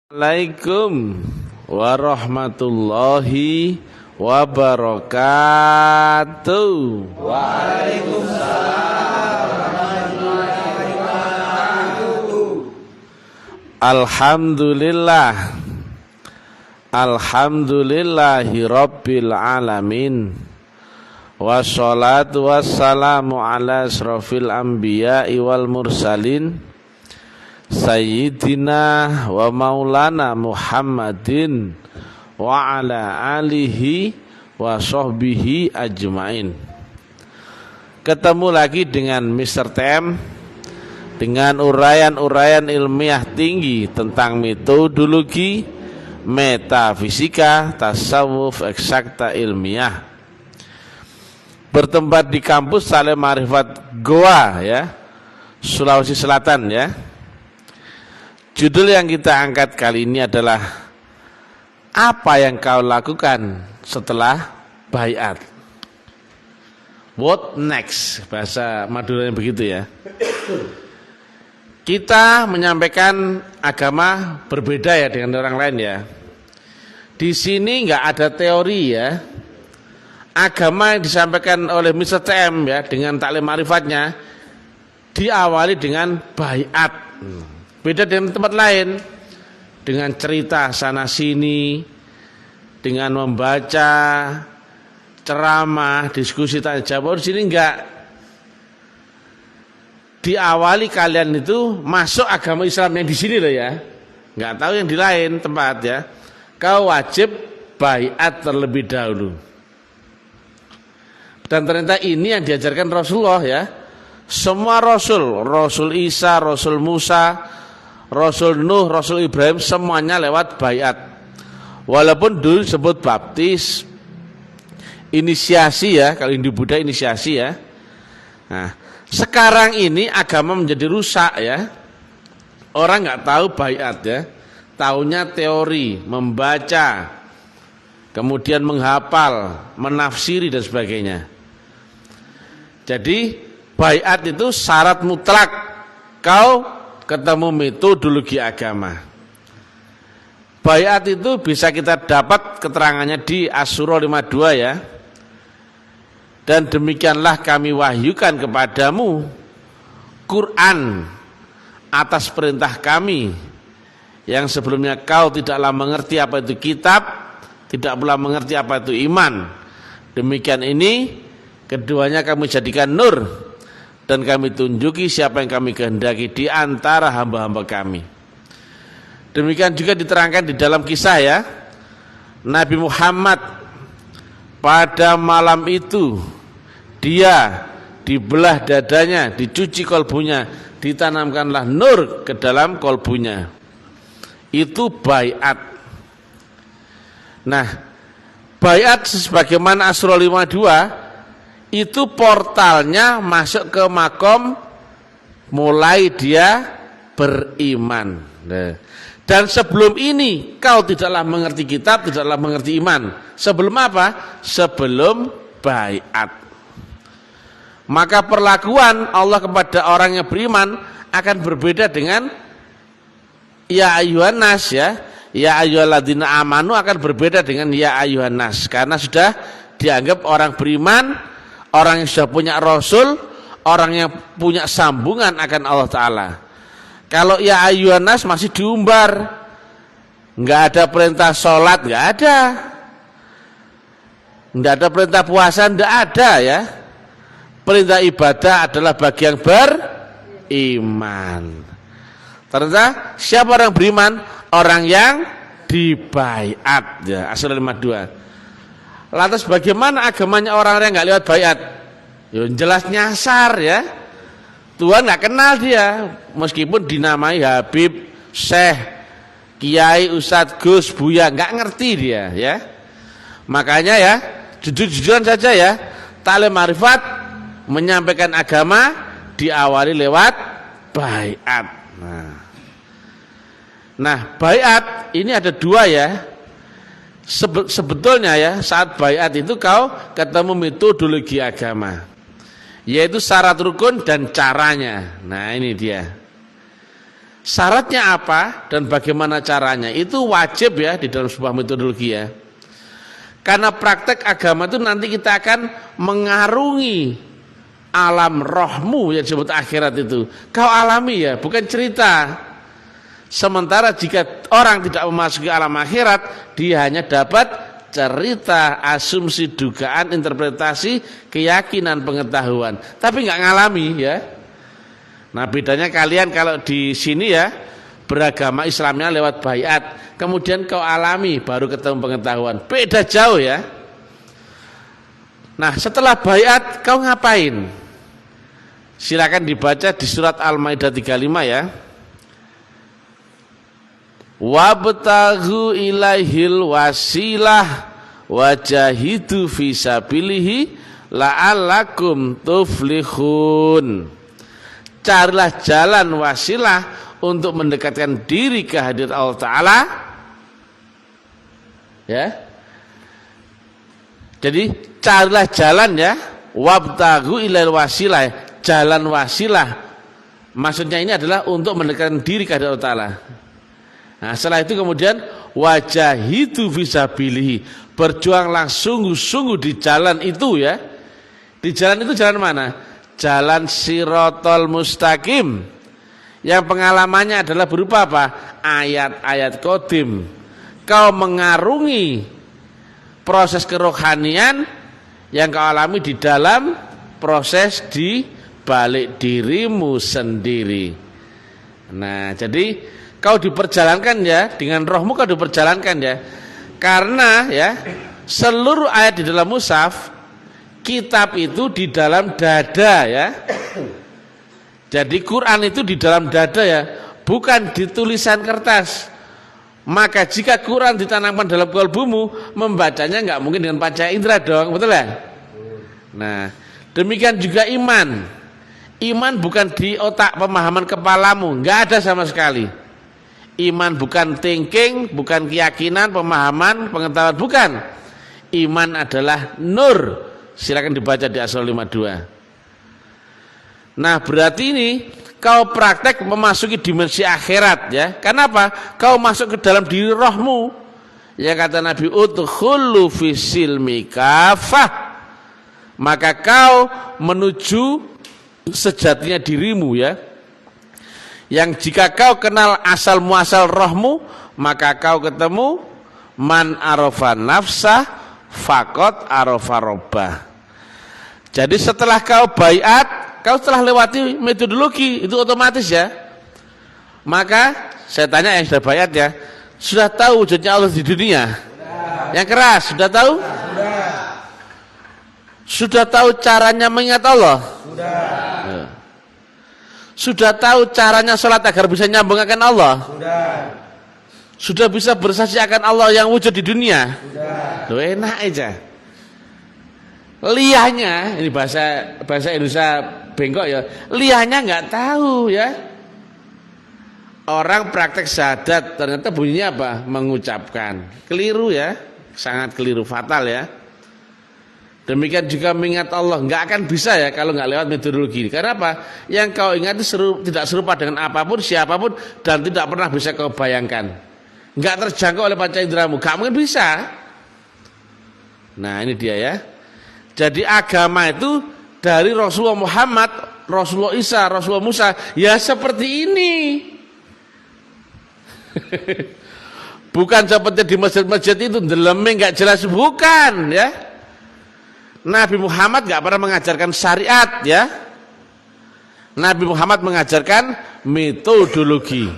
Assalamualaikum warahmatullahi wabarakatuh. Waalaikumsalam warahmatullahi wabarakatuh. Alhamdulillahi rabbil alamin. Wassalatu wassalamu ala asrofil anbiya'i wal mursalin Sayyidina wa maulana Muhammadin wa ala alihi wa sahbihi ajmain. Ketemu lagi dengan Mr. TM dengan uraian-uraian ilmiah tinggi tentang metodologi, metafisika, tasawuf, eksakta ilmiah. Bertempat di kampus Salim Ma'rifat Goa ya, Sulawesi Selatan ya. Judul yang kita angkat kali ini adalah apa yang kau lakukan setelah baiat. What next? Bahasa Maduranya begitu ya. Kita menyampaikan agama berbeda ya dengan orang lain ya. Di sini nggak ada teori ya. Agama yang disampaikan oleh Mr. TM ya dengan taklim ma'rifatnya diawali dengan baiat. Beda dengan tempat lain, dengan cerita sana sini, dengan membaca ceramah, diskusi tanya jawab. Di sini enggak. Diawali kalian itu masuk agama Islam yang di sini loh ya. Enggak tahu yang di lain tempat ya. Kau wajib baiat terlebih dahulu. Dan ternyata ini yang diajarkan Rasulullah ya. Semua Rasul, Rasul Isa, Rasul Musa, Rasul Nuh, Rasul Ibrahim semuanya lewat baiat. Walaupun dulu disebut baptis, inisiasi ya, kalau Hindu Buddha inisiasi ya. Nah, sekarang ini agama menjadi rusak ya. Orang nggak tahu baiat ya, taunya teori, membaca, kemudian menghafal, menafsiri dan sebagainya. Jadi baiat itu syarat mutlak kau ketemu metodologi agama. Baiat itu bisa kita dapat keterangannya di Asy-Syura 52 ya. Dan demikianlah kami wahyukan kepadamu Quran atas perintah kami yang sebelumnya kau tidaklah mengerti apa itu kitab, tidak pula mengerti apa itu iman. Demikian ini keduanya kami jadikan nur dan kami tunjuki siapa yang kami kehendaki di antara hamba-hamba kami. Demikian juga diterangkan di dalam kisah ya. Nabi Muhammad pada malam itu dia dibelah dadanya, dicuci kolbunya, ditanamkanlah nur ke dalam kolbunya. Itu baiat. Nah, baiat sebagaimana Asy-Syura 52 itu portalnya masuk ke makom mulai dia beriman. Dan sebelum ini kau tidaklah mengerti kitab, tidaklah mengerti iman. Sebelum apa? Sebelum baiat. Maka perlakuan Allah kepada orang yang beriman akan berbeda dengan ya ayyuhan nas ya. Ya ayyuhalladzina amanu akan berbeda dengan ya ayyuhan nas, karena sudah dianggap orang beriman, orang yang sudah punya Rasul, orang yang punya sambungan akan Allah Ta'ala. Kalau ya ayyuhan nas masih diumbar, nggak ada perintah sholat, nggak ada perintah puasa, nggak ada ya. Perintah ibadah adalah bagi yang beriman. Ternyata siapa orang beriman? Orang yang dibaiat ya. Asy-Syura 52. Lantas bagaimana agamanya orang-orang yang nggak lewat baiat? Ya jelas nyasar ya. Tuhan nggak kenal dia, meskipun dinamai Habib, Syekh, Kiai, Ustadz, Gus, Buya, nggak ngerti dia ya. Makanya ya, jujur-jujuran saja ya, taklim ma'rifat menyampaikan agama diawali lewat baiat. Nah, baiat ini ada dua ya. Sebetulnya ya, saat baiat itu kau ketemu metodologi agama, yaitu syarat rukun dan caranya. Nah ini dia. Syaratnya apa dan bagaimana caranya itu wajib ya di dalam sebuah metodologi ya. Karena praktek agama itu nanti kita akan mengarungi alam rohmu yang disebut akhirat itu. Kau alami ya, bukan cerita. Sementara jika orang tidak memasuki alam akhirat, dia hanya dapat cerita, asumsi, dugaan, interpretasi, keyakinan, pengetahuan, tapi nggak ngalami ya. Nah bedanya kalian kalau di sini ya beragama Islamnya lewat baiat, kemudian kau alami baru ketemu pengetahuan, beda jauh ya. Nah setelah baiat kau ngapain? Silakan dibaca di surat Al-Maidah 35 ya. Wabtaghu ilaihil wasilah wajahidu fisabilihi la'allakum tuflihun. Carilah jalan wasilah untuk mendekatkan diri ke hadirat Allah Ta'ala ya. Jadi carilah jalan ya, wabtaghu ilaihil wasilah, jalan wasilah. Maksudnya ini adalah untuk mendekatkan diri ke hadirat Allah Ta'ala. Nah setelah itu kemudian wajahidu fisabilihi, berjuanglah sungguh-sungguh di jalan itu ya. Di jalan itu jalan mana? Jalan Sirotol Mustaqim, yang pengalamannya adalah berupa apa? Ayat-ayat qadim. Kau mengarungi proses kerohanian yang kau alami di dalam proses di balik dirimu sendiri. Nah jadi kau diperjalankan ya, dengan rohmu kau diperjalankan ya. Karena ya seluruh ayat di dalam mushaf, kitab itu di dalam dada ya. Jadi Quran itu di dalam dada ya, bukan di tulisan kertas. Maka jika Quran ditanamkan dalam kalbumu, membacanya nggak mungkin dengan panca indera dong, betul ya? Nah, demikian juga iman. Iman bukan di otak pemahaman kepalamu, nggak ada sama sekali. Iman bukan thinking, bukan keyakinan, pemahaman, pengetahuan, bukan. Iman adalah nur. Silakan dibaca di Asal 52. Nah berarti ini kau praktek memasuki dimensi akhirat ya. Kenapa? Kau masuk ke dalam diri rohmu. Ya kata Nabi, udkhulu fisilmi kafah. Maka kau menuju sejatinya dirimu ya. Yang jika kau kenal asal muasal rohmu, maka kau ketemu man arafa nafsah faqad arafa rabbah. Jadi setelah kau baiat, kau telah lewati metodologi, itu otomatis ya. Maka saya tanya yang sudah baiat ya, sudah tahu wujudnya Allah di dunia? Sudah. Yang keras, sudah tahu? Sudah. Sudah tahu caranya mengingat Allah? Sudah. Sudah tahu caranya sholat agar bisa nyambung akan Allah? Sudah. Sudah bisa bersaksi akan Allah yang wujud di dunia? Sudah. Loh enak aja. Liahnya, ini bahasa Indonesia bengkok ya. Liahnya nggak tahu ya. Orang praktek syahadat ternyata bunyinya apa? Mengucapkan. Keliru ya, sangat keliru, fatal ya. Demikian juga mengingat Allah, nggak akan bisa ya kalau nggak lewat metodologi. Karena apa? Yang kau ingat itu tidak serupa dengan apapun, siapapun, dan tidak pernah bisa kau bayangkan. Nggak terjangkau oleh panca inderamu, nggak mungkin bisa. Nah ini dia ya. Jadi agama itu dari Rasulullah Muhammad, Rasulullah Isa, Rasulullah Musa, ya seperti ini. Bukan seperti di masjid-masjid itu, delemeng nggak jelas, bukan ya. Nabi Muhammad nggak pernah mengajarkan syariat ya. Nabi Muhammad mengajarkan metodologi.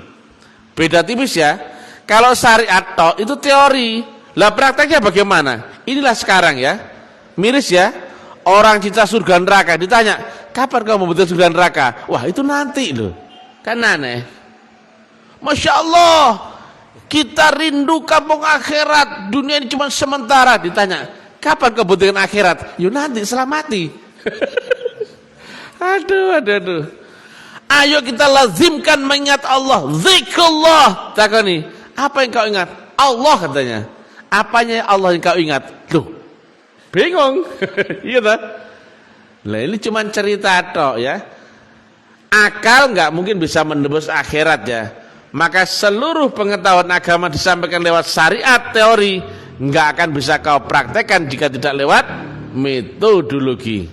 Beda tipis ya. Kalau syariat toh itu teori, lah prakteknya bagaimana? Inilah sekarang ya. Miris ya, orang cinta surga neraka ditanya, kapan kau membutuhkan surga neraka? Wah itu nanti loh, kan aneh. Masya Allah, kita rindu kampung akhirat, dunia ini cuma sementara. Ditanya, kapan kau membutuhkan akhirat? Yuk nanti setelah mati. Aduh. Ayo kita lazimkan mengingat Allah, zikrullah. Takoni, apa yang kau ingat? Allah katanya. Apanya Allah yang kau ingat? Loh. Bingung, iya tak? Lah ini cuma cerita tok ya. Akal nggak mungkin bisa menebus akhirat ya. maka seluruh pengetahuan agama disampaikan lewat syariat teori, nggak akan bisa kau praktekkan jika tidak lewat metodologi.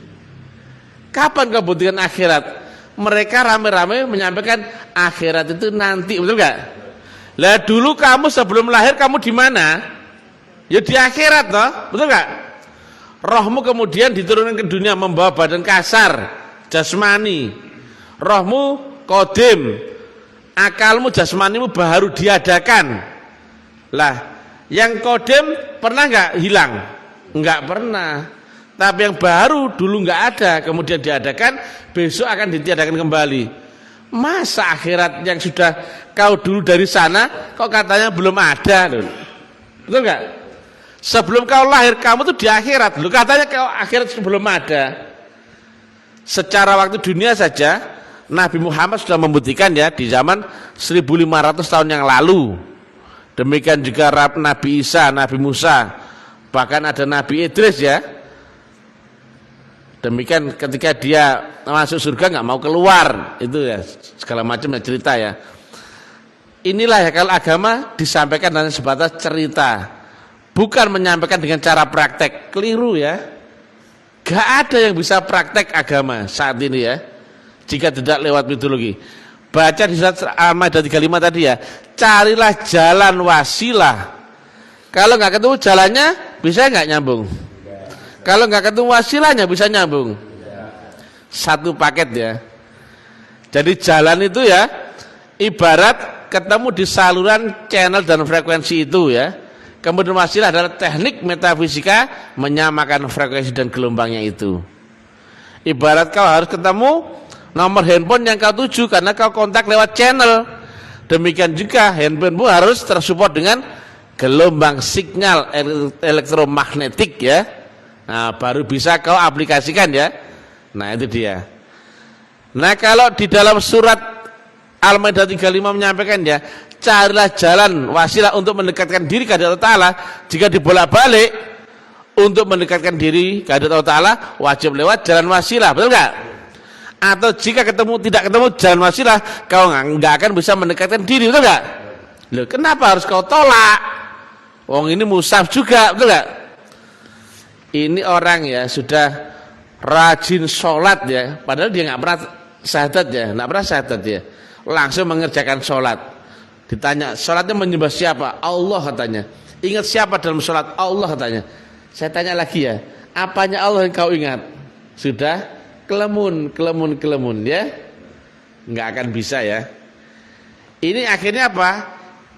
Kapan kau butuhkan akhirat? Mereka rame-rame menyampaikan akhirat itu nanti, betul nggak? Lah dulu kamu sebelum lahir kamu di mana? Ya di akhirat toh, betul nggak? Rohmu kemudian diturunkan ke dunia membawa badan kasar, jasmani. Rohmu kodim, akalmu jasmanimu baru diadakan. Lah, yang kodim pernah nggak hilang? Nggak pernah. Tapi yang baru dulu nggak ada, kemudian diadakan, besok akan ditiadakan kembali. Masa akhirat yang sudah kau dulu dari sana, kok katanya belum ada, loh. Betul nggak? Sebelum kau lahir, kamu tuh di akhirat, loh. Katanya kau akhirat belum ada. Secara waktu dunia saja, Nabi Muhammad sudah membuktikan ya di zaman 1500 tahun yang lalu. Demikian juga Nabi Isa, Nabi Musa, bahkan ada Nabi Idris ya. Demikian ketika dia masuk surga nggak mau keluar, itu ya segala macam ya cerita ya. Inilah ya kalau agama disampaikan dengan sebatas cerita, bukan menyampaikan dengan cara praktek. Keliru ya. Gak ada yang bisa praktek agama saat ini ya, jika tidak lewat metodologi. Baca di surat Al-Maidah 35 tadi ya, carilah jalan wasilah. Kalau nggak ketemu jalannya, bisa nggak nyambung? Kalau nggak ketemu wasilahnya, bisa nyambung. Satu paket ya. Jadi jalan itu ya, ibarat ketemu di saluran channel dan frekuensi itu ya. Kemudian wasilah adalah teknik metafisika menyamakan frekuensi dan gelombangnya itu. Ibarat kau harus ketemu nomor handphone yang kau tuju karena kau kontak lewat channel. Demikian juga handphonemu harus tersupport dengan gelombang sinyal elektromagnetik ya. Nah, baru bisa kau aplikasikan ya. Nah, itu dia. Nah, kalau di dalam surat Al-Maidah 35 menyampaikan ya, carilah jalan wasilah untuk mendekatkan diri kepada Allah Ta'ala. Jika dibolak-balik untuk mendekatkan diri kepada Allah Ta'ala, wajib lewat jalan wasilah, betul nggak? Atau jika tidak ketemu jalan wasilah, kau nggak akan bisa mendekatkan diri, betul nggak? Loh, kenapa harus kau tolak? Wong ini musaf juga, betul nggak? Ini orang ya sudah rajin sholat ya, padahal dia nggak pernah syahadat ya, nggak pernah syahadat ya, langsung mengerjakan sholat. Ditanya sholatnya menyembah siapa? Allah katanya. Ingat siapa dalam sholat? Allah katanya. Saya tanya lagi ya, apanya Allah yang kau ingat? Sudah kelemun ya, nggak akan bisa ya. Ini akhirnya apa?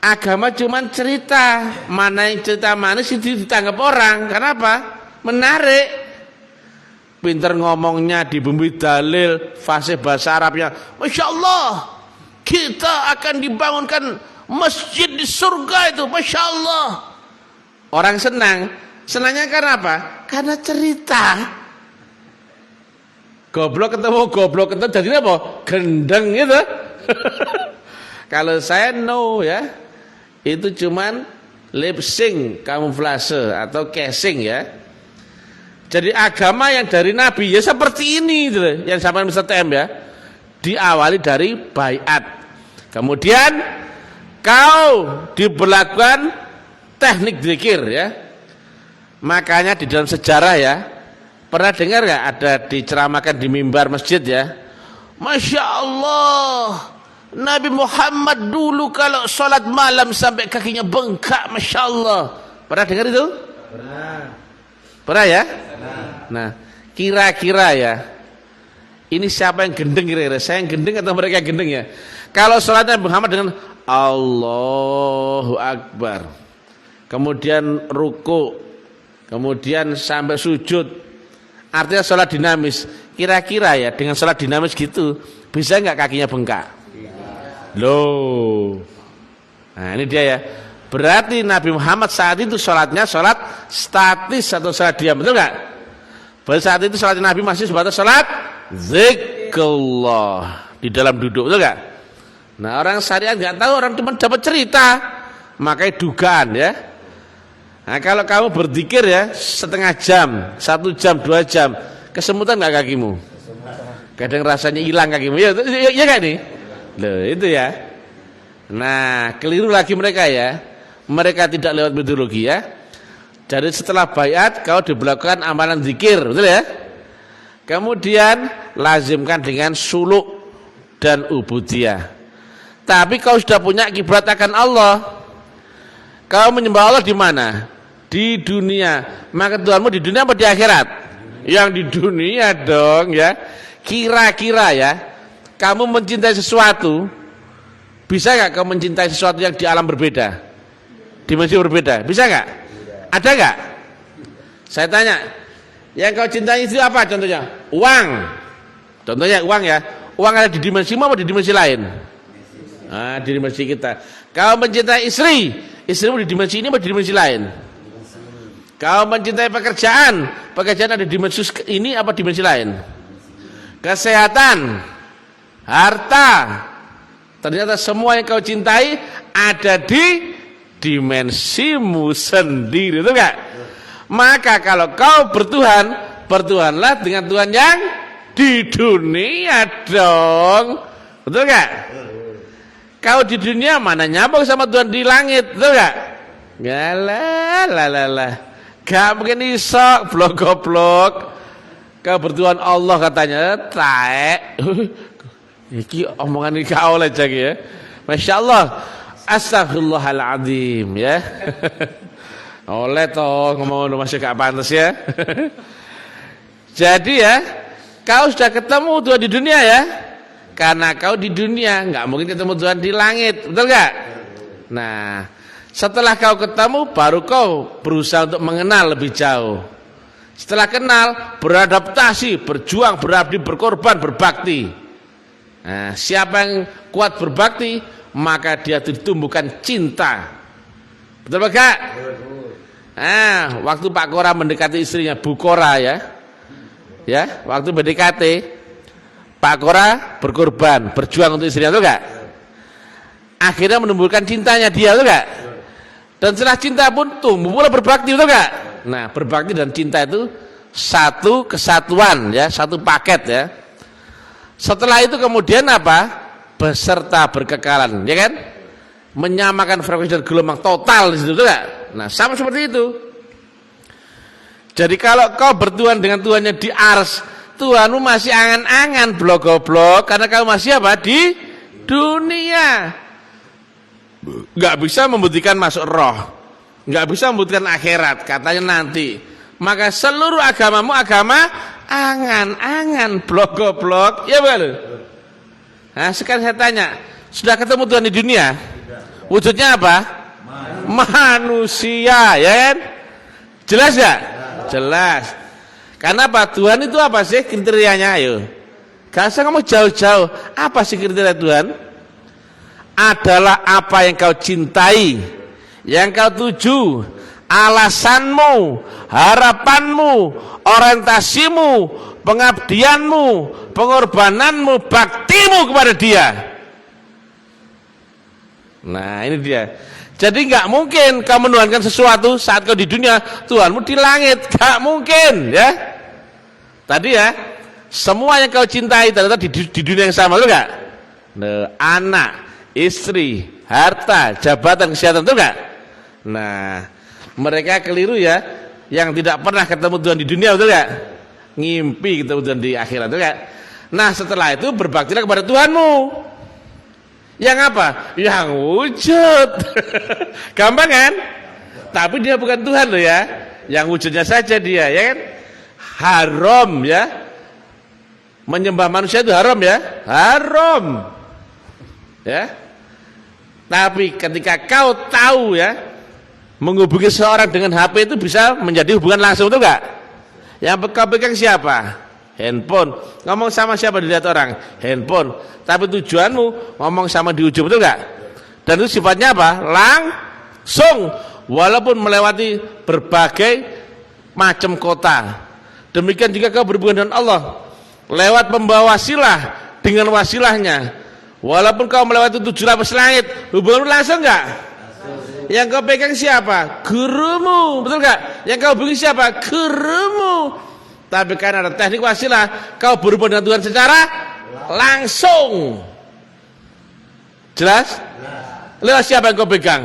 Agama cuman cerita, mana yang cerita manis itu ditanggap orang. Kenapa? Menarik. Pinter ngomongnya, dibumbui dalil, fasih bahasa Arabnya. Masya Allah, kita akan dibangunkan masjid di surga itu. Masya Allah. Orang senang. Senangnya karena apa? Karena cerita. Goblok ketemu jadinya apa? Gendeng gitu. Kalau saya no ya, itu cuman lip sync, kamuflase atau casing ya. Jadi agama yang dari Nabi ya seperti ini gitu, yang sampai Mr. TM ya. Diawali dari baiat. Kemudian kau diberlakukan teknik zikir ya. Makanya di dalam sejarah ya, pernah dengar nggak ada diceramakan di mimbar masjid ya? Masya Allah, Nabi Muhammad dulu kalau sholat malam sampai kakinya bengkak, Masya Allah. Pernah dengar itu? Pernah ya? Nah, kira-kira ya, ini siapa yang gendeng kira-kira? Saya yang gendeng atau mereka yang gendeng ya? Kalau sholatnya Muhammad dengan Allahu Akbar, kemudian ruku, kemudian sampai sujud, artinya sholat dinamis. Kira-kira ya dengan sholat dinamis gitu, bisa nggak kakinya bengkak? Loh, nah ini dia ya. Berarti Nabi Muhammad saat itu sholatnya sholat statis atau sholat diam, betul nggak? Pada saat itu sholat Nabi masih sebatas sholat zikrullah di dalam duduk, betul nggak? Nah, orang syariat nggak tahu, orang cuma dapat cerita, makanya dugaan ya. Nah, kalau kamu berzikir ya setengah jam, 1 jam, 2 jam, kesemutan nggak kakimu? Kadang rasanya hilang kakimu, ya kan nih? Loh, itu ya. Nah, keliru lagi mereka ya. Mereka tidak lewat metodologi ya. Jadi setelah baiat kau diberlakukan amalan zikir, betul ya? Kemudian lazimkan dengan suluk dan ubudiyah. Tapi kau sudah punya kiblat akan Allah. Kau menyembah Allah di mana? Di dunia. Maka Tuhanmu di dunia apa di akhirat? Yang di dunia dong ya. Kira-kira ya, kamu mencintai sesuatu, bisa gak kamu mencintai sesuatu yang di alam berbeda, dimensi berbeda? Bisa gak? Ada gak? Saya tanya, yang kau cintai itu apa contohnya? Uang. Contohnya uang ya. Uang ada di dimensimu apa di dimensi lain? Nah, di dimensi kita. Kau mencintai istri, istrimu di dimensi ini apa di dimensi lain? Kau mencintai pekerjaan, pekerjaan ada di dimensi ini apa dimensi lain? Kesehatan, harta, ternyata semua yang kau cintai ada di dimensimu sendiri, betul gak? Maka kalau kau bertuhan, bertuhanlah dengan Tuhan yang di dunia dong, betul gak? Kau di dunia mana nyambung sama Tuhan di langit, betul gak? Galah, gak mungkin iso, blok-blok. Kau bertuhan Allah katanya, taek. Iki omongan ini kau oleh lagi ya. Masya Allah. Astagfirullahaladzim ya. Oleh toh ngomong masih gak pantas ya. Jadi ya, kau sudah ketemu Tuhan di dunia ya. Karena kau di dunia, nggak mungkin ketemu Tuhan di langit, betul gak? Nah, setelah kau ketemu, baru kau berusaha untuk mengenal lebih jauh. Setelah kenal, beradaptasi, berjuang, berabdi, berkorban, berbakti. Nah, siapa yang kuat berbakti, maka dia ditumbuhkan cinta. Betul gak? Nah, waktu Pak Kora mendekati istrinya, Bu Kora ya. Ya, waktu PDKT Pak Kora berkorban, berjuang untuk istrinya, betul gak? Akhirnya menumbuhkan cintanya dia, betul gak? Dan setelah cinta pun tumbuh mulai berbakti, betul gak? Nah, berbakti dan cinta itu satu kesatuan ya, satu paket ya. Setelah itu kemudian apa? Beserta berkekalan, ya kan? Menyamakan frekuensi dan gelombang total di situ, betul gak? Nah, sama seperti itu. Jadi kalau kau bertuhan dengan Tuhannya di ars, Tuhanmu masih angan-angan blok-blok karena kau masih apa? Di dunia. Nggak bisa membuktikan masuk roh, nggak bisa membuktikan akhirat, katanya nanti. Maka seluruh agamamu agama angan-angan blok-blok, ya betul. Nah, sekarang saya tanya, sudah ketemu Tuhan di dunia? Wujudnya apa? Manusia, ya kan? Jelas ya? Jelas. Karena apa? Tuhan itu apa sih kriterianya? Ayo. Gak usah kamu jauh-jauh. Apa sih kriteria Tuhan? Adalah apa yang kau cintai, yang kau tuju, alasanmu, harapanmu, orientasimu, pengabdianmu, pengorbananmu, baktimu kepada dia. Nah, ini dia. Jadi nggak mungkin kau menuhankan sesuatu saat kau di dunia, Tuhanmu di langit, nggak mungkin, ya. Tadi ya, semua yang kau cintai ternyata di dunia yang sama, betul nggak? Nah, anak, istri, harta, jabatan, kesehatan, betul nggak? Nah, mereka keliru ya, yang tidak pernah ketemu Tuhan di dunia, betul nggak? Ngimpi ketemu Tuhan di akhirat, betul nggak? Nah, setelah itu berbaktilah kepada Tuhanmu. Yang apa? Yang wujud. Gampang kan? Tapi dia bukan Tuhan loh ya. Yang wujudnya saja dia, ya kan? Haram ya. Menyembah manusia itu haram ya. Haram. Ya. Tapi ketika kau tahu ya, menghubungi seorang dengan HP itu bisa menjadi hubungan langsung, betul enggak? Yang kau pegang siapa? Handphone. Ngomong sama siapa dilihat orang? Handphone. Tapi tujuanmu ngomong sama di ujung, betul enggak? Dan itu sifatnya apa? Langsung, walaupun melewati berbagai macam kota. Demikian juga kau berhubungan dengan Allah lewat pembawa wasilah dengan wasilahnya. Walaupun kau melewati 7 lapis langit, hubunganmu langsung enggak? Yang kau pegang siapa? Gurumu, betul enggak? Yang kau hubungi siapa? Gurumu. Tapi karena ada teknik wasilah, kau berhubungan dengan Tuhan secara langsung. Jelas? Lalu siapa yang kau pegang?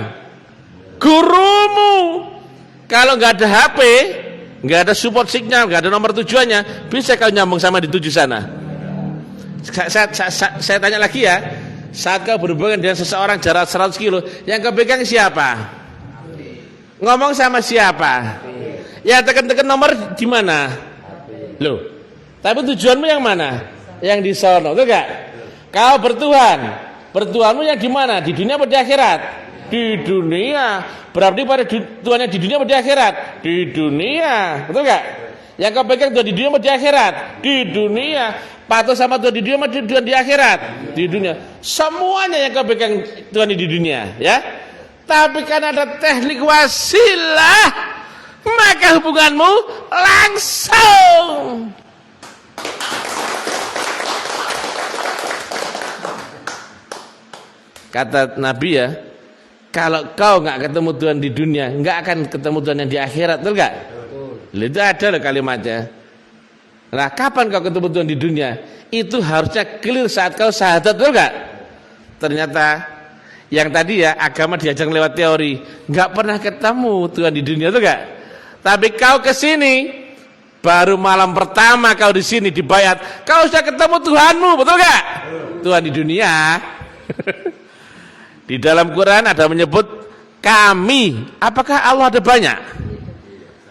Gurumu. Kalau nggak ada HP, nggak ada support signal, nggak ada nomor tujuannya, bisa kau nyambung sama di tujuh sana? Saya tanya lagi ya, saat kau berhubungan dengan seseorang jarak 100 kilo, yang kau pegang siapa? Ngomong sama siapa? Ya tekan-tekan nomor di mana? Loh, tapi tujuanmu yang mana? Yang di sono, betul gak? Kau bertuhanmu yang di mana? Di dunia atau di akhirat? Di dunia. Berarti pada Tuhannya di dunia atau di akhirat? Di dunia, betul gak? Yang kau pegang Tuhan di dunia atau di akhirat? Di dunia. Patuh sama Tuhan di dunia atau Tuhan di akhirat? Di dunia. Semuanya yang kau pegang Tuhan di dunia, ya. Tapi kan ada teknik wasilah, maka hubunganmu langsung. Kata Nabi ya, kalau kau nggak ketemu Tuhan di dunia, nggak akan ketemu Tuhan yang di akhirat, betul nggak? Itu ada loh kalimatnya. Nah, kapan kau ketemu Tuhan di dunia? Itu harusnya clear saat kau syahadat, betul nggak? Ternyata yang tadi ya agama diajak lewat teori, nggak pernah ketemu Tuhan di dunia, betul nggak? Tapi kau kesini, baru malam pertama kau di sini dibayat, kau sudah ketemu Tuhanmu, betul nggak? Tuhan di dunia. Di dalam Quran ada menyebut kami. Apakah Allah ada banyak?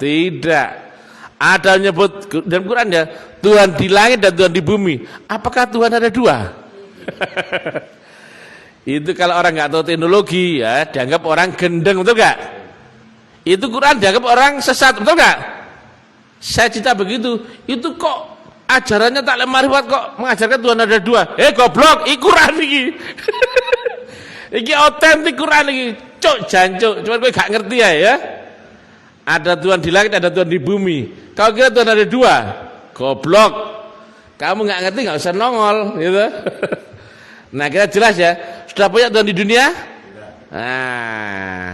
Tidak. Ada menyebut dalam Quran ya, Tuhan di langit dan Tuhan di bumi. Apakah Tuhan ada dua? Itu kalau orang nggak tahu teknologi ya, dianggap orang gendeng, betul nggak? Itu Quran dianggap orang sesat, betul nggak? Saya cerita begitu. Itu kok ajarannya tak lemah kok mengajarkan Tuhan ada dua? Goblok, Quran ini. Iki otentik Quran iki. Cuk jancuk, cuman kowe gak ngerti ya. Ada Tuhan di langit, ada Tuhan di bumi. Kau kira Tuhan ada dua? Goblok. Kamu gak ngerti gak usah nongol gitu. Nah, kita jelas ya. Sudah punya Tuhan di dunia? Nah,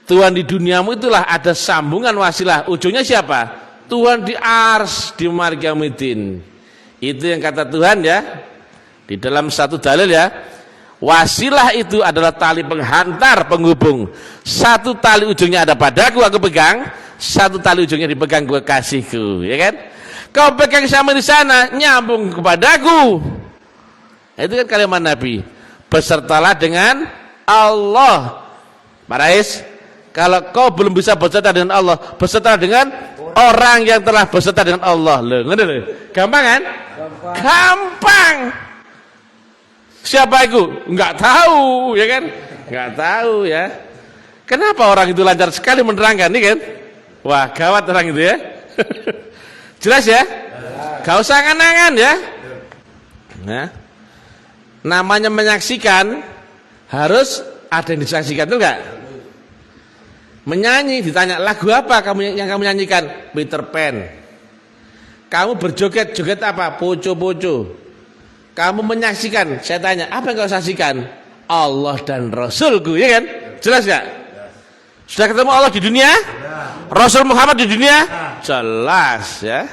Tuhan di duniamu itulah ada sambungan wasilah. Ujungnya siapa? Tuhan di ars, di marga midin. Itu yang kata Tuhan ya. Di dalam satu dalil ya. Wasilah itu adalah tali penghantar, penghubung. Satu tali ujungnya ada padaku, aku pegang. Satu tali ujungnya dipegang kekasihku, ya kan? Kau pegang sama di sana, nyambung kepadaku. Itu kan kalimat Nabi. Bersertalah dengan Allah. Marais, kalau kau belum bisa berserta dengan Allah, berserta dengan orang yang telah berserta dengan Allah. Loh, ngerti loh? Gampang kan? Gampang. Siapa itu? Enggak tahu, ya kan? Enggak tahu ya. Kenapa orang itu lancar sekali menerangkan, nih kan? Wah, gawat orang itu ya. Jelas ya? Gak usah angan-angan ya. Nah, namanya menyaksikan harus ada yang disaksikan, tuh enggak? Menyanyi ditanya lagu apa yang kamu nyanyikan? Peter Pan. Kamu berjoget, joget apa? Poco-poco. Kamu menyaksikan, saya tanya, apa yang kau saksikan? Allah dan Rasulku, ya kan? Jelas gak? Sudah ketemu Allah di dunia? Rasul Muhammad di dunia? Jelas ya.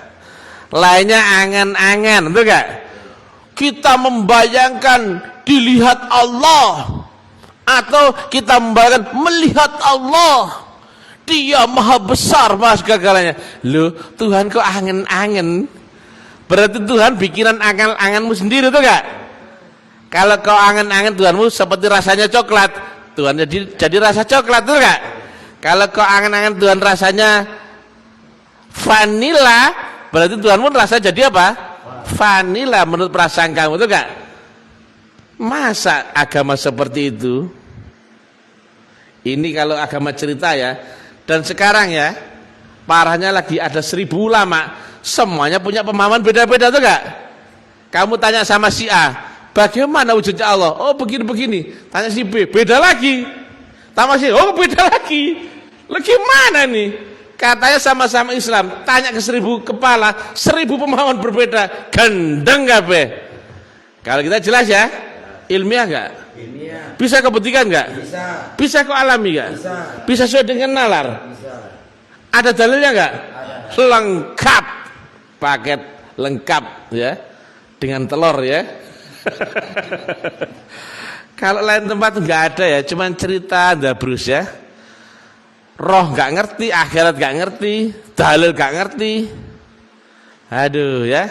Lainnya angan-angan, betul gak? Kita membayangkan dilihat Allah, atau kita membayangkan melihat Allah. Dia maha besar, maha segala-galanya. Loh, Tuhan kok angan-angan? Berarti Tuhan bikinan angan-anganmu sendiri, tuh gak? Kalau kau angan-angan Tuhanmu seperti rasanya coklat, Tuhan jadi rasa coklat, tuh gak? Kalau kau angan-angan Tuhan rasanya vanila, berarti Tuhanmu rasa jadi apa? Vanila menurut perasaan kamu, tuh gak? Masa agama seperti itu? Ini kalau agama cerita ya. Dan sekarang ya, parahnya lagi ada 1000 ulama. Semuanya punya pemahaman beda-beda, tuh gak? Kamu tanya sama si A, bagaimana wujudnya Allah? Oh begini-begini. Tanya si B, beda lagi. Tanya si oh beda lagi. Lagi mana nih? Katanya sama-sama Islam. Tanya ke 1000 kepala, 1000 pemahaman berbeda. Gendeng gak be? Kalau kita jelas ya, ilmiah gak? Ilmiah. Bisa kebuktikan gak? Bisa. Bisa kok alami gak? Bisa. Bisa sesuai dengan nalar? Bisa. Ada dalilnya gak? Ada. Lengkap. Paket lengkap ya, dengan telur ya. Kalau lain tempat nggak ada ya, cuman cerita Dabrus ya. Roh nggak ngerti, akhirat nggak ngerti, dalil nggak ngerti. Aduh ya.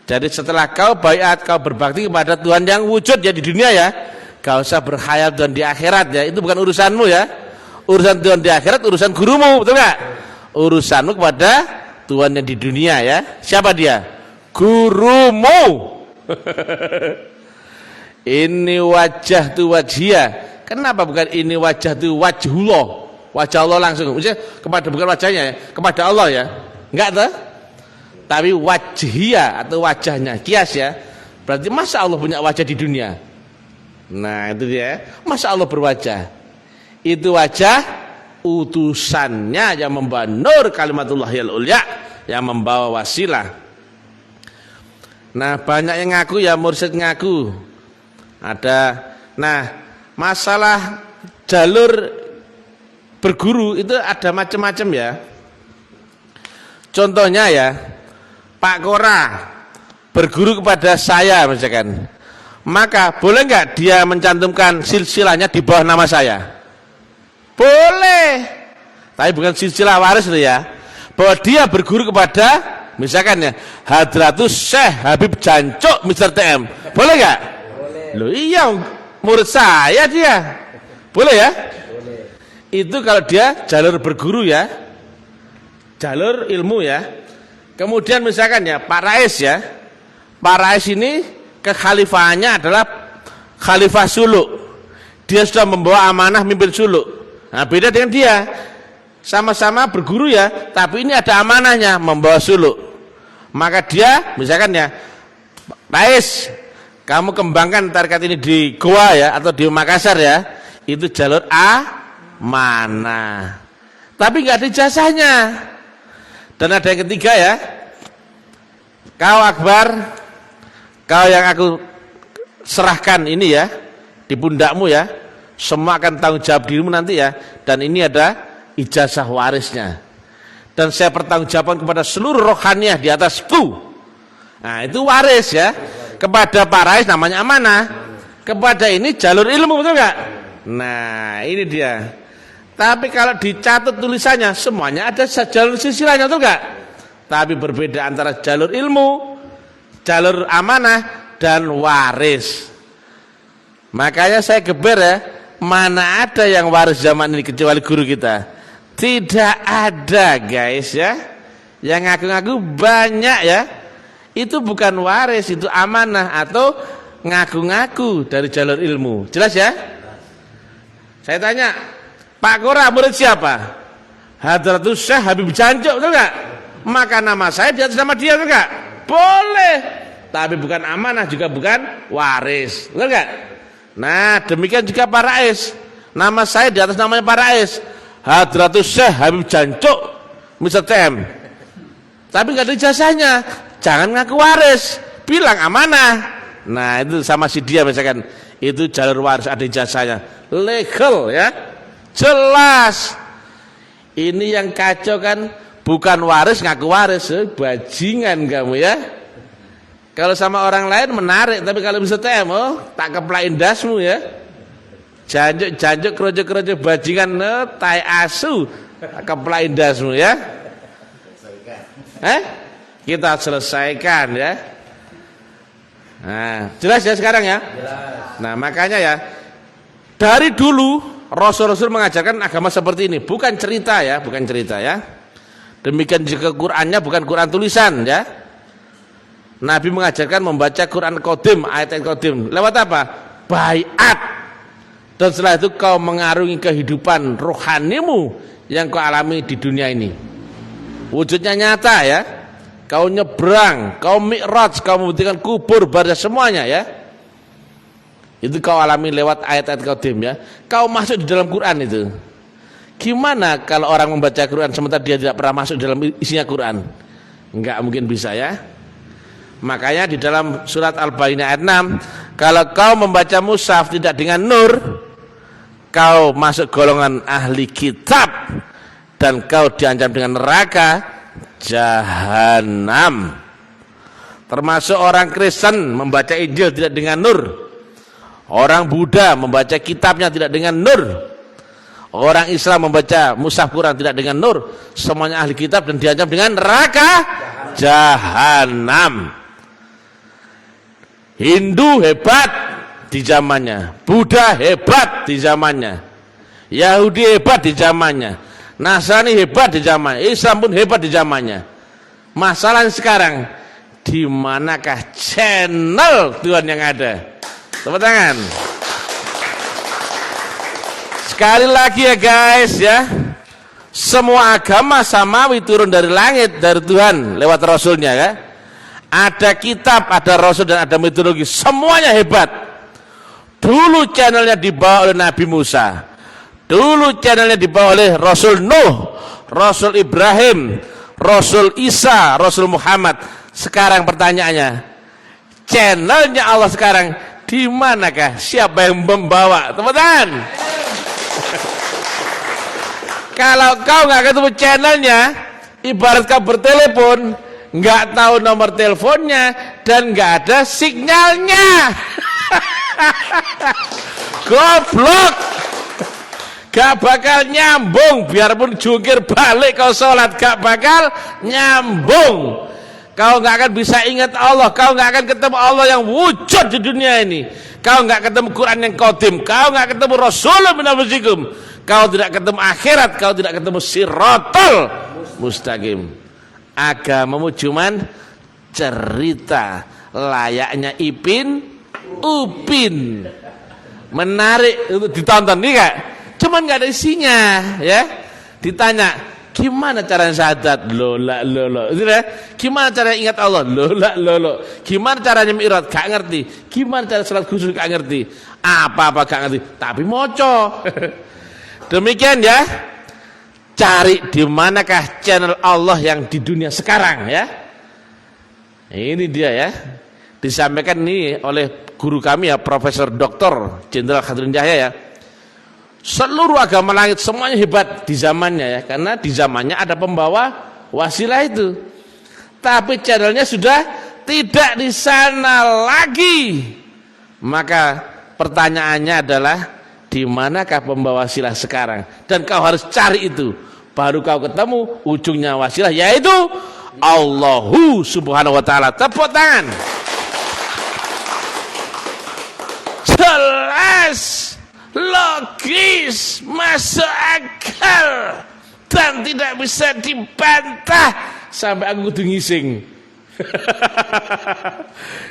Jadi setelah kau baiat, kau berbakti kepada Tuhan yang wujud ya di dunia ya, kau usah berkhayal Tuhan di akhirat ya. Itu bukan urusanmu ya. Urusan Tuhan di akhirat, urusan gurumu, betul nggak? Urusanmu kepada Tuhan yang di dunia ya. Siapa dia? Gurumu. Ini wajah tu wajhia. Kenapa bukan ini wajah tu wajhullah? Wajah Allah langsung. Maksudnya kepada bukan wajahnya ya, kepada Allah ya. Enggak tuh? Tapi wajhia atau wajahnya kias ya. Berarti masa Allah punya wajah di dunia? Nah, itu dia. Masa Allah berwajah? Itu wajah utusannya yang membawa nur kalimatullahil ulya, yang membawa wasilah. Nah, banyak yang ngaku ya, mursyid ngaku. Ada. Nah, masalah jalur berguru itu ada macam-macam ya. Contohnya ya, Pak Kora berguru kepada saya misalkan, maka boleh nggak dia mencantumkan silsilahnya di bawah nama saya? Boleh, tapi bukan silsilah waris loh ya. Bahwa dia berguru kepada misalkan ya Hadratus Syekh Habib Jancuk Mr. TM, boleh nggak? Loh iya, murid saya dia. Boleh ya? Boleh. Itu kalau dia jalur berguru ya. Jalur ilmu ya. Kemudian misalkan ya Pak Rais ya. Pak Rais ini kekhalifahannya adalah Khalifah Suluk. Dia sudah membawa amanah mimpin Suluk. Nah, beda dengan dia. Sama-sama berguru ya, tapi ini ada amanahnya membawa Suluk. Maka dia misalkan ya Rais, kamu kembangkan tarikat ini di Goa ya atau di Makassar ya, itu jalur amanah. Tapi nggak ada jasanya. Dan ada yang ketiga ya, kau Akbar, kau yang aku serahkan ini ya di pundakmu ya, semua akan tanggung jawab dirimu nanti ya. Dan ini ada ijazah warisnya. Dan saya bertanggungjawabkan kepada seluruh rohaniah di atasku. Nah itu waris ya. Kepada Pak Rais namanya amanah. Kepada ini jalur ilmu, betul nggak? Nah ini dia. Tapi kalau dicatat tulisannya semuanya ada jalur silsilahnya, betul nggak? Tapi berbeda antara jalur ilmu, jalur amanah dan waris. Makanya saya geber ya, mana ada yang waris zaman ini kecuali guru kita? Tidak ada guys ya. Yang ngaku-ngaku banyak ya. Itu bukan waris, itu amanah atau ngaku-ngaku dari jalur ilmu. Jelas ya? Saya tanya, Pak Kora murid siapa? Hadratus Syekh Habib Jancuk, betul enggak? Maka nama saya di atas nama dia, betul enggak? Boleh. Tapi bukan amanah, juga bukan waris, betul enggak? Nah, demikian juga Pak Rais. Nama saya di atas namanya Pak Rais. Hadratus Syekh Habib Jancuk Mr. TM. Tapi enggak ada ijazahnya. Jangan ngaku waris, bilang amanah. Nah itu sama si dia misalkan, itu jalur waris ada ijazahnya, legal ya, jelas. Ini yang kacau kan, bukan waris ngaku waris, bajingan kamu ya. Kalau sama orang lain menarik, tapi kalau bisa TM, oh tak keplain dasmu ya. Janjuk kerojo bajingan, tai asu, tak keplain dasmu ya. Kita selesaikan ya. Nah, jelas ya sekarang ya? Jelas. Nah, makanya ya, dari dulu Rasul-Rasul mengajarkan agama seperti ini, bukan cerita ya, bukan cerita ya. Demikian juga Qur'annya bukan Qur'an tulisan ya. Nabi mengajarkan membaca Qur'an qadim, ayat-ayat qadim. Lewat apa? Baiat. Dan setelah itu kau mengarungi kehidupan rohanimu yang kau alami di dunia ini. Wujudnya nyata ya. Kau nyebrang, kau mi'raj, kau membuktikan kubur, barzakh semuanya ya. Itu kau alami lewat ayat-ayat qadim ya. Kau masuk di dalam Quran itu. Gimana kalau orang membaca Quran sementara dia tidak pernah masuk dalam isinya Quran? Enggak mungkin bisa ya. Makanya di dalam surat Al-Baqarah ayat 6, kalau kau membaca mushaf tidak dengan nur, kau masuk golongan ahli kitab dan kau diancam dengan neraka Jahanam. Termasuk orang Kristen membaca Injil tidak dengan nur, Orang Buddha membaca kitabnya tidak dengan nur. Orang Islam membaca mushaf Quran tidak dengan nur. Semuanya ahli kitab dan diancam dengan neraka jahanam. Hindu hebat di zamannya, Buddha hebat di zamannya, Yahudi hebat di zamannya, Nasrani hebat di zamannya, Islam pun hebat di zamannya. Masalah sekarang, di manakah channel Tuhan yang ada? Tepuk tangan. Sekali lagi ya guys ya, semua agama samawi turun dari langit dari Tuhan lewat Rasulnya ya. Ada kitab, ada Rasul dan ada metodologi, semuanya hebat. Dulu channelnya dibawa oleh Nabi Musa, dulu channelnya dibawa oleh Rasul Nuh, Rasul Ibrahim, Rasul Isa, Rasul Muhammad. Sekarang pertanyaannya, channelnya Allah sekarang di manakah? Siapa yang membawa? Tepuk tangan. Kalau kau nggak ketemu channelnya, ibarat kau bertelepon, nggak tahu nomor teleponnya dan nggak ada sinyalnya. Goblok, gak bakal nyambung. Biarpun jungkir balik kau sholat, gak bakal nyambung. Kau nggak akan bisa ingat Allah, kau nggak akan ketemu Allah yang wujud di dunia ini. Kau nggak ketemu Quran yang qadim, kau nggak ketemu Rasulullah min anfusikum, kau tidak ketemu akhirat, kau tidak ketemu siratal mustaqim. Agamamu cuman cerita layaknya Ipin Upin, menarik untuk ditonton nih kak, cuman nggak ada isinya ya. Ditanya gimana cara syahadat, lola lolo, gimana cara ingat Allah, lola, gimana caranya mi'raj, gak ngerti, gimana cara salat khusyuk, gak ngerti, apa gak ngerti, tapi moco. Demikian ya. Cari di manakah channel Allah yang di dunia sekarang ya. Ini dia ya. Disampaikan nih oleh guru kami ya, Profesor Dr. Jenderal Khadrin Cahya ya. Seluruh agama langit semuanya hebat di zamannya ya, karena di zamannya ada pembawa wasilah itu. Tapi channelnya sudah tidak di sana lagi. Maka pertanyaannya adalah, di manakah pembawa wasilah sekarang? Dan kau harus cari itu. Baru kau ketemu ujungnya wasilah, yaitu Allahu subhanahu wa ta'ala. Tepuk tangan. Jelas, logis, masuk akal, dan tidak bisa dibantah. Sampai aku kudu ngising.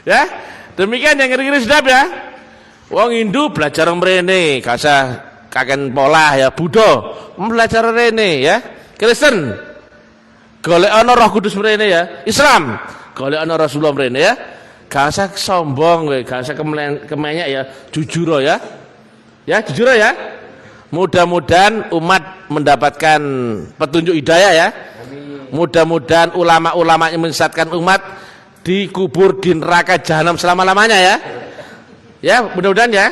Ya, demikian yang ngeri-ngeri sedap ya. Wong Hindu belajar mrene, kasah kaken pola ya. Buddha belajar rene ya. Kristen golek ana Roh Kudus mrene ya. Islam golek ana Rasulullah mrene ya. Gak usah sombong kowe, gak usah kemenyek ya, jujur ya. Ya, jujur ya. Mudah-mudahan umat mendapatkan petunjuk hidayah ya. Mudah-mudahan ulama-ulama yang menyesatkan umat dikubur di neraka jahanam selama-lamanya ya. Ya, mudah-mudahan ya.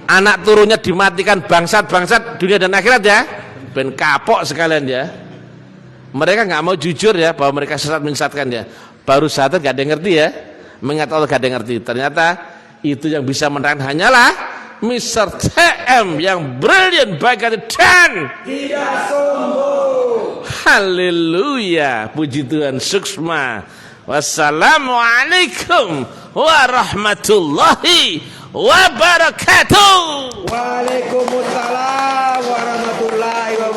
Anak turunnya dimatikan bangsat-bangsat dunia dan akhirat ya. Ben kapok sekalian ya. Mereka nggak mau jujur ya bahwa mereka sesat menyesatkan ya. Baru sadar gak ada yang ngerti ya. Mengingat Allah gak ada yang ngerti. Ternyata itu yang bisa menerangkan hanyalah Mr. TM yang brilliant bagai dan tidak sombong. Haleluya, puji Tuhan, suksma. Wassalamualaikum warahmatullahi wabarakatuh. Waalaikumsalam warahmatullahi wabarakatuh.